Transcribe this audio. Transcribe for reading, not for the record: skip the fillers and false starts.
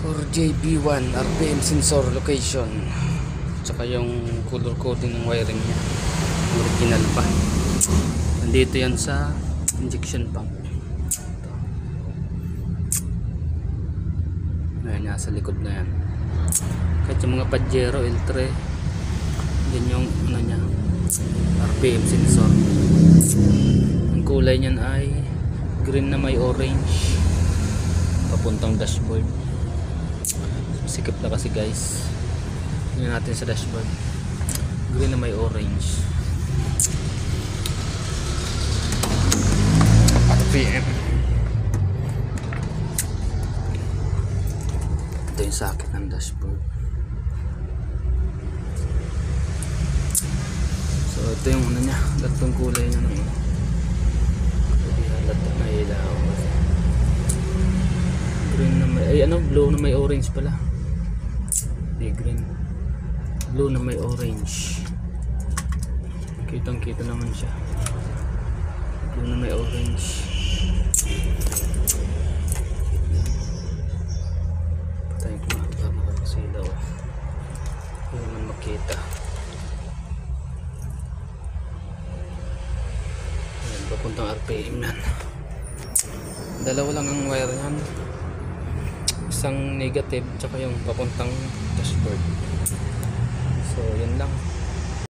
4JB1 RPM sensor location, tsaka yung color coding ng wiring nya original pa. Nandito yan sa injection pump. Ayan, nasa likod na yan. Kahit yung mga Pajero L3, yan yung ano nya, RPM sensor. Ang kulay nyan ay green na may orange papuntang dashboard. Sikip na kasi guys. Tingnan natin sa dashboard. Green na may orange. RPM. Ito yung sakit ng dashboard. So ito yung ano nya, gatong kulay nya ng pwede halat na ilaw. Green na may, ay ano, blue na may orange pala. Hindi green, blue na may orange. Kitang kita naman siya. Blue na may orange. Patayin ko na para makapasilaw. Hindi naman makita. Ayan, papuntang RPM nan. Dalawa lang ang wire yan, isang negative tsaka yung papuntang dashboard. So yan lang.